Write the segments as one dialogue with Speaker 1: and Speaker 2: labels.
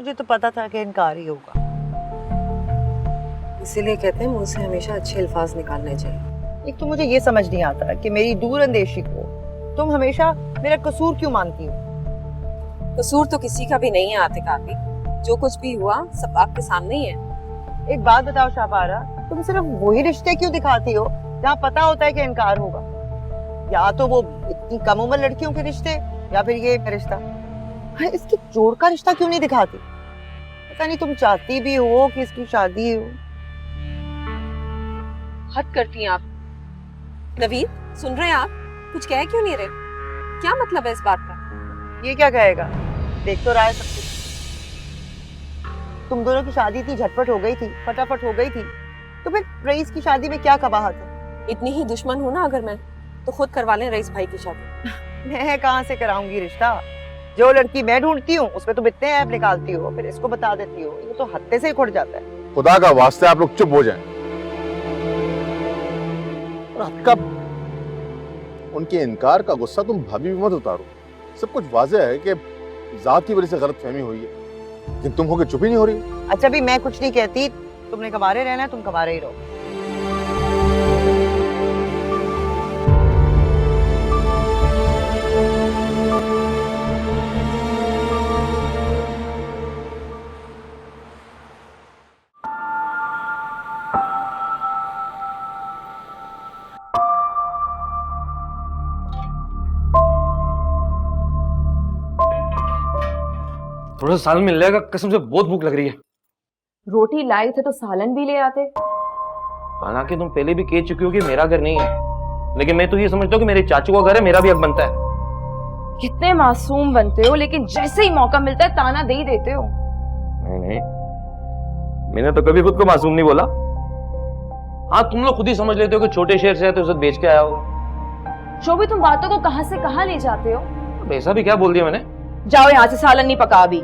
Speaker 1: मुझे तो पता था कि इनकार ही होगा।
Speaker 2: इसीलिए कहते हैं मुंह से हमेशा अच्छे अल्फाज निकालने चाहिए।
Speaker 1: एक तो मुझे ये समझ नहीं आता कि मेरी दूर अंदेशी को तुम हमेशा मेरा कसूर क्यों मानती हो?
Speaker 2: कसूर तो किसी का भी नहीं है आतिका भी, जो कुछ भी हुआ सब आपके सामने ही है।
Speaker 1: एक बात बताओ शाहबारा, तुम सिर्फ वही रिश्ते क्यों दिखाती हो जहाँ पता होता है कि इनकार होगा? या तो वो इतनी कम उम्र लड़कियों के रिश्ते या फिर ये रिश्ता। इसकी जोड़ का रिश्ता क्यों नहीं दिखाती? पता नहीं तुम चाहती भी हो कि इसकी शादी हो।
Speaker 2: हद करती हैं आप। नवीद, सुन रहे हैं आप? कुछ कह क्यों नहीं रहे? क्या मतलब है इस बात का?
Speaker 1: ये क्या कहेगा? देख तो रहा है सब कुछ। तुम दोनों की शादी थी, झटपट हो गई थी, फटाफट हो गई थी, तो फिर रईस की शादी में क्या कबाहत है?
Speaker 2: इतनी ही दुश्मन हूं ना अगर मैं, तो खुद करवा लें रईस भाई की शादी।
Speaker 1: मैं कहाँ से कराऊंगी रिश्ता? जो लड़की मैं ढूंढती हूँ उसमें तुम इतने ऐप निकालती हो, फिर इसको बता देती हो। ये तो हत्ते से ही खुड़ जाता है।
Speaker 3: खुदा का वास्ते आप लोग चुप हो जाएं। और आपका उनके इनकार का गुस्सा तुम भाभी भी मत उतारो। सब कुछ वाज़ेह है कि जात की वजह से गलतफहमी हुई है, लेकिन तुम होके चुप ही नहीं हो रही।
Speaker 1: अच्छा भी मैं कुछ नहीं कहती, तुमने कबारे रहना है, तुम कबारे ही रहो।
Speaker 4: थोड़ा सा सालन मिल जाएगा, कसम से बहुत भूख लग रही है।
Speaker 5: रोटी लाए थे तो सालन भी ले आते।
Speaker 4: हालांकि तुम पहले भी कह चुकी हो कि मेरा घर नहीं है, लेकिन मैं तो ये समझता हूँ कि मेरे चाचू का घर है, मेरा भी हक बनता है।
Speaker 5: कितने मासूम बनते हो, लेकिन जैसे ही मौका मिलता है ताना दे ही देते हो।
Speaker 4: नहीं नहीं, मैंने तो कभी खुद को मासूम नहीं बोला। हाँ, तुम लोग खुद ही समझ लेते हो कि छोटे शहर से है तो उसे बेच के आया होगा।
Speaker 5: शोभी, तुम बातों को कहां से कहां ले जाते हो।
Speaker 4: अब ऐसा भी क्या बोल दिया मैंने?
Speaker 5: जाओ यहाँ से, सालन नहीं पका अभी।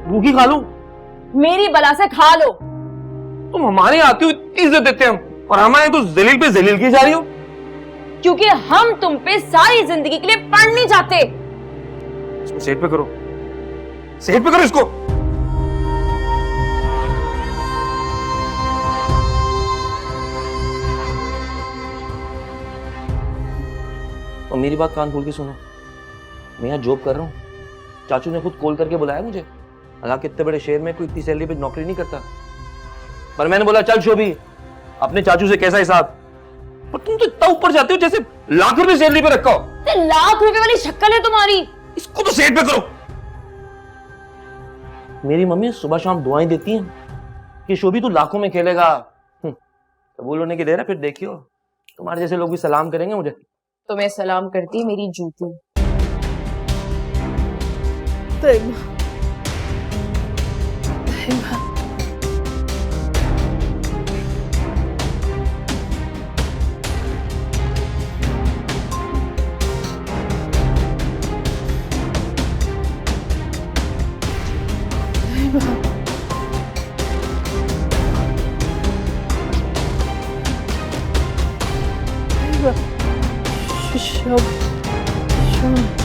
Speaker 4: भूखी खा लूं?
Speaker 5: मेरी बला से खा लो।
Speaker 4: तुम हमारे यहाँ आती हो, इतनी इज्जत देते हैं हम, और हमारे तो जलील पे जलील की जा रही हो।
Speaker 5: क्योंकि हम तुम पे सारी जिंदगी के लिए पढ़ नहीं जाते।
Speaker 4: इसको सेट पे करो, सेट पे करो इसको। और मेरी बात कान खोल के सुनो, मैं यहाँ जॉब कर रहा हूँ। चाचू ने खुद कॉल करके बुलाया मुझे। हालांकि इतने बड़े शहर में कोई इतनी सैलरी पे नौकरी नहीं करता, पर मैंने बोला चल शोभी, अपने चाचू से कैसा हिसाब। पर तुम तो इतना ऊपर जाते हो जैसे लाख रुपए सैलरी पे रखा हो।
Speaker 5: लाख रुपए वाली शक्ल है तुम्हारी।
Speaker 4: इसको तो सेट पे करो। मेरी मम्मी सुबह शाम दुआएं देती हैं कि शोभी तू लाखों में खेलेगा। कबूल होने की देर है, फिर देखियो तुम्हारे जैसे लोग भी सलाम करेंगे मुझे।
Speaker 5: तो मैं सलाम करती मेरी जूती।
Speaker 1: शब